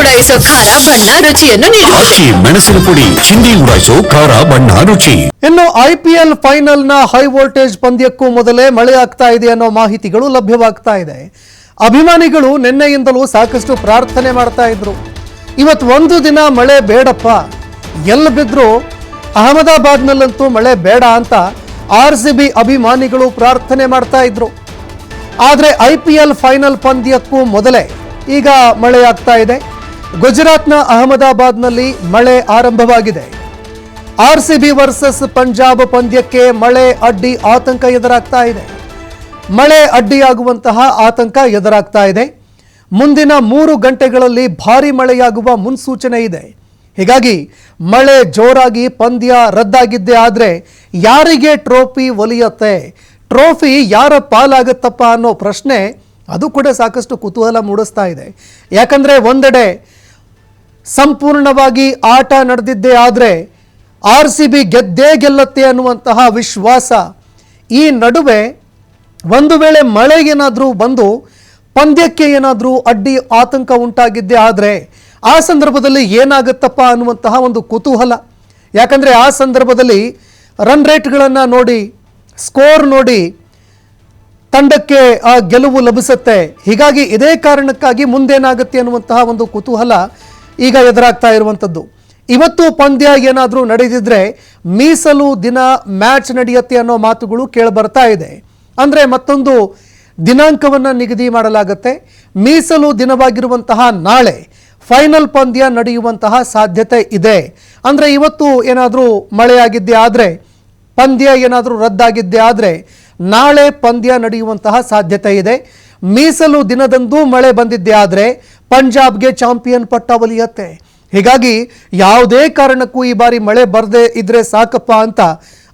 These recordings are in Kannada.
ಉಡಾಯಿಸೋ ಖಾರ ಬಣ್ಣ ರುಚಿಯನ್ನು ಅಕ್ಕಿ ಮೆಣಸಿನ ಪುಡಿ ಚಿಂದಿ ಉಡಾಯಿಸೋ ಖಾರ ಬಣ್ಣ ರುಚಿ. ಇನ್ನು IPL ಫೈನಲ್ನ ಹೈ ವೋಲ್ಟೇಜ್ ಪಂದ್ಯಕ್ಕೂ ಮೊದಲೇ ಮಳೆ ಆಗ್ತಾ ಇದೆ ಅನ್ನೋ ಮಾಹಿತಿಗಳು ಲಭ್ಯವಾಗ್ತಾ ಇದೆ. ಅಭಿಮಾನಿಗಳು ನಿನ್ನೆಯಿಂದಲೂ ಸಾಕಷ್ಟು ಪ್ರಾರ್ಥನೆ ಮಾಡ್ತಾ ಇದ್ರು. ಇವತ್ತು ಒಂದು ದಿನ ಮಳೆ ಬೇಡಪ್ಪ, ಎಲ್ಲಿ ಬಿದ್ರು ಅಹಮದಾಬಾದ್ನಲ್ಲಂತೂ ಮಳೆ ಬೇಡ ಅಂತ RCB ಅಭಿಮಾನಿಗಳು ಪ್ರಾರ್ಥನೆ ಮಾಡ್ತಾ ಇದ್ರು. ಆದರೆ IPL ಫೈನಲ್ ಪಂದ್ಯಕ್ಕೂ ಮೊದಲೇ ಈಗ ಮಳೆ ಆಗ್ತಾ ಇದೆ. ಗುಜರಾತ್ನ ಅಹಮದಾಬಾದ್ನಲ್ಲಿ ಮಳೆ ಆರಂಭವಾಗಿದೆ. RCB ವರ್ಸಸ್ ಪಂಜಾಬ್ ಪಂದ್ಯಕ್ಕೆ ಮಳೆ ಅಡ್ಡಿ ಆತಂಕ ಎದುರಾಗ್ತಾ ಇದೆ. ಮಳೆ ಅಡ್ಡಿಯಾಗುವಂತಹ ಆತಂಕ ಎದುರಾಗ್ತಾ ಇದೆ. ಮುಂದಿನ 3 ಗಂಟೆಗಳಲ್ಲಿ ಭಾರಿ ಮಳೆಯಾಗುವ ಮುನ್ಸೂಚನೆ ಇದೆ. ಹೀಗಾಗಿ ಮಳೆ ಜೋರಾಗಿ ಪಂದ್ಯ ರದ್ದಾಗಿದ್ದೇ ಆದರೆ ಯಾರಿಗೆ ಟ್ರೋಫಿ ಒಲಿಯುತ್ತೆ, ಟ್ರೋಫಿ ಯಾರ ಪಾಲಾಗತ್ತಪ್ಪ ಅನ್ನೋ ಪ್ರಶ್ನೆ ಅದು ಕೂಡ ಸಾಕಷ್ಟು ಕುತೂಹಲ ಮೂಡಿಸ್ತಾ ಇದೆ. ಯಾಕಂದರೆ ಒಂದೆಡೆ ಸಂಪೂರ್ಣವಾಗಿ ಆಟ ನಡೆದಿದ್ದೇ ಆದರೆ RCB ಗೆದ್ದೇ ಗೆಲ್ಲುತ್ತೆ ಅನ್ನುವಂತಹ ವಿಶ್ವಾಸ. ಈ ನಡುವೆ ಒಂದು ವೇಳೆ ಮಳೆ ಏನಾದರೂ ಬಂದು ಪಂದ್ಯಕ್ಕೆ ಏನಾದರೂ ಅಡ್ಡಿ ಆತಂಕ ಉಂಟಾಗಿದ್ದೇ ಆದರೆ ಆ ಸಂದರ್ಭದಲ್ಲಿ ಏನಾಗುತ್ತಪ್ಪ ಅನ್ನುವಂತಹ ಒಂದು ಕುತೂಹಲ. ಯಾಕಂದರೆ ಆ ಸಂದರ್ಭದಲ್ಲಿ ರನ್ ರೇಟ್ಗಳನ್ನು ನೋಡಿ, ಸ್ಕೋರ್ ನೋಡಿ ತಂಡಕ್ಕೆ ಆ ಗೆಲುವು ಲಭಿಸುತ್ತೆ. ಹೀಗಾಗಿ ಇದೇ ಕಾರಣಕ್ಕಾಗಿ ಮುಂದೇನಾಗುತ್ತೆ ಅನ್ನುವಂತಹ ಒಂದು ಕುತೂಹಲ ಈಗ ಎದುರಾಗ್ತಾ ಇರುವಂಥದ್ದು. ಇವತ್ತು ಪಂದ್ಯ ಏನಾದರೂ ನಡೆದಿದ್ರೆ ಮೀಸಲು ದಿನ ಮ್ಯಾಚ್ ನಡೆಯುತ್ತೆ ಅನ್ನೋ ಮಾತುಗಳು ಕೇಳಿಬರ್ತಾ ಇದೆ. ಅಂದರೆ ಮತ್ತೊಂದು ದಿನಾಂಕವನ್ನು ನಿಗದಿ ಮಾಡಲಾಗುತ್ತೆ. ಮೀಸಲು ದಿನವಾಗಿರುವಂತಹ ನಾಳೆ ಫೈನಲ್ ಪಂದ್ಯ ನಡೆಯುವಂತಹ ಸಾಧ್ಯತೆ ಇದೆ. ಅಂದರೆ ಇವತ್ತು ಏನಾದರೂ ಮಳೆಯಾಗಿದ್ದೇ ಆದರೆ, ಪಂದ್ಯ ಏನಾದರೂ ರದ್ದಾಗಿದ್ದೇ ಆದರೆ ನಾಳೆ ಪಂದ್ಯ ನಡೆಯುವಂತಹ ಸಾಧ್ಯತೆ ಇದೆ. ಮೀಸಲು ದಿನದಂದು ಮಳೆ ಬಂದಿದ್ದೇ ಆದರೆ ಪಂಜಾಬ್ಗೆ ಚಾಂಪಿಯನ್ ಪಟ್ಟ ಒಲಿಯುತ್ತೆ. ಹೀಗಾಗಿ ಯಾವುದೇ ಕಾರಣಕ್ಕೂ ಈ ಬಾರಿ ಮಳೆ ಬರದೇ ಇದ್ರೆ ಸಾಕಪ್ಪ ಅಂತ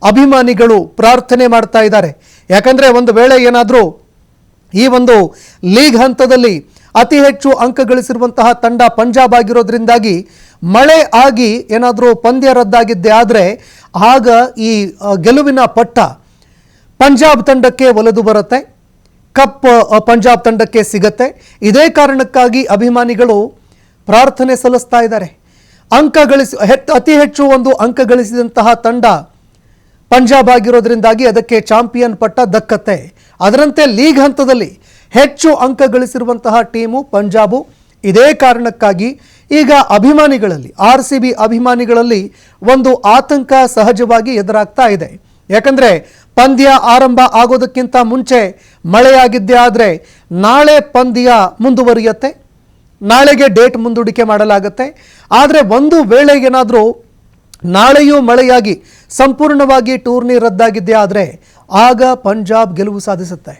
ಅಭಿಮಾನಿಗಳು ಪ್ರಾರ್ಥನೆ ಮಾಡ್ತಾ ಇದ್ದಾರೆ. ಯಾಕಂದರೆ ಒಂದು ವೇಳೆ ಏನಾದರೂ ಈ ಒಂದು ಲೀಗ್ ಹಂತದಲ್ಲಿ ಅತಿ ಹೆಚ್ಚು ಅಂಕ ಗಳಿಸಿರುವಂತಹ ತಂಡ ಪಂಜಾಬ್ ಆಗಿರೋದ್ರಿಂದಾಗಿ ಮಳೆ ಆಗಿ ಏನಾದರೂ ಪಂದ್ಯ ರದ್ದಾಗಿದ್ದೇ ಆದರೆ ಆಗ ಈ ಗೆಲುವಿನ ಪಟ್ಟ ಪಂಜಾಬ್ ತಂಡಕ್ಕೆ ಒಲಿದು ಬರುತ್ತೆ, ಕಪ್ ಪಂಜಾಬ್ ತಂಡಕ್ಕೆ ಸಿಗತ್ತೆ. ಇದೇ ಕಾರಣಕ್ಕಾಗಿ ಅಭಿಮಾನಿಗಳು ಪ್ರಾರ್ಥನೆ ಸಲ್ಲಿಸ್ತಾ ಇದ್ದಾರೆ. ಅತಿ ಹೆಚ್ಚು ಒಂದು ಅಂಕ ಗಳಿಸಿದಂತಹ ತಂಡ ಪಂಜಾಬ್ ಆಗಿರೋದ್ರಿಂದಾಗಿ ಅದಕ್ಕೆ ಚಾಂಪಿಯನ್ ಪಟ್ಟ ದಕ್ಕತ್ತೆ. ಅದರಂತೆ ಲೀಗ್ ಹಂತದಲ್ಲಿ ಹೆಚ್ಚು ಅಂಕ ಗಳಿಸಿರುವಂತಹ ಟೀಮು ಪಂಜಾಬು. ಇದೇ ಕಾರಣಕ್ಕಾಗಿ ಈಗ ಅಭಿಮಾನಿಗಳಲ್ಲಿ, RCB ಅಭಿಮಾನಿಗಳಲ್ಲಿ ಒಂದು ಆತಂಕ ಸಹಜವಾಗಿ ಎದುರಾಗ್ತಾ ಇದೆ. ಯಾಕಂದರೆ ಪಂದ್ಯ ಆರಂಭ ಆಗೋದಕ್ಕಿಂತ ಮುಂಚೆ ಮಳೆಯಾಗಿದ್ದೇ ಆದರೆ ನಾಳೆ ಪಂದ್ಯ ಮುಂದುವರಿಯುತ್ತೆ, ನಾಳೆಗೆ ಡೇಟ್ ಮುಂದೂಡಿಕೆ ಮಾಡಲಾಗುತ್ತೆ. ಆದರೆ ಒಂದು ವೇಳೆ ಏನಾದರೂ ನಾಳೆಯೂ ಮಳೆಯಾಗಿ ಸಂಪೂರ್ಣವಾಗಿ ಟೂರ್ನಿ ರದ್ದಾಗಿದ್ದೇ ಆದರೆ ಆಗ ಪಂಜಾಬ್ ಗೆಲುವು ಸಾಧಿಸುತ್ತೆ.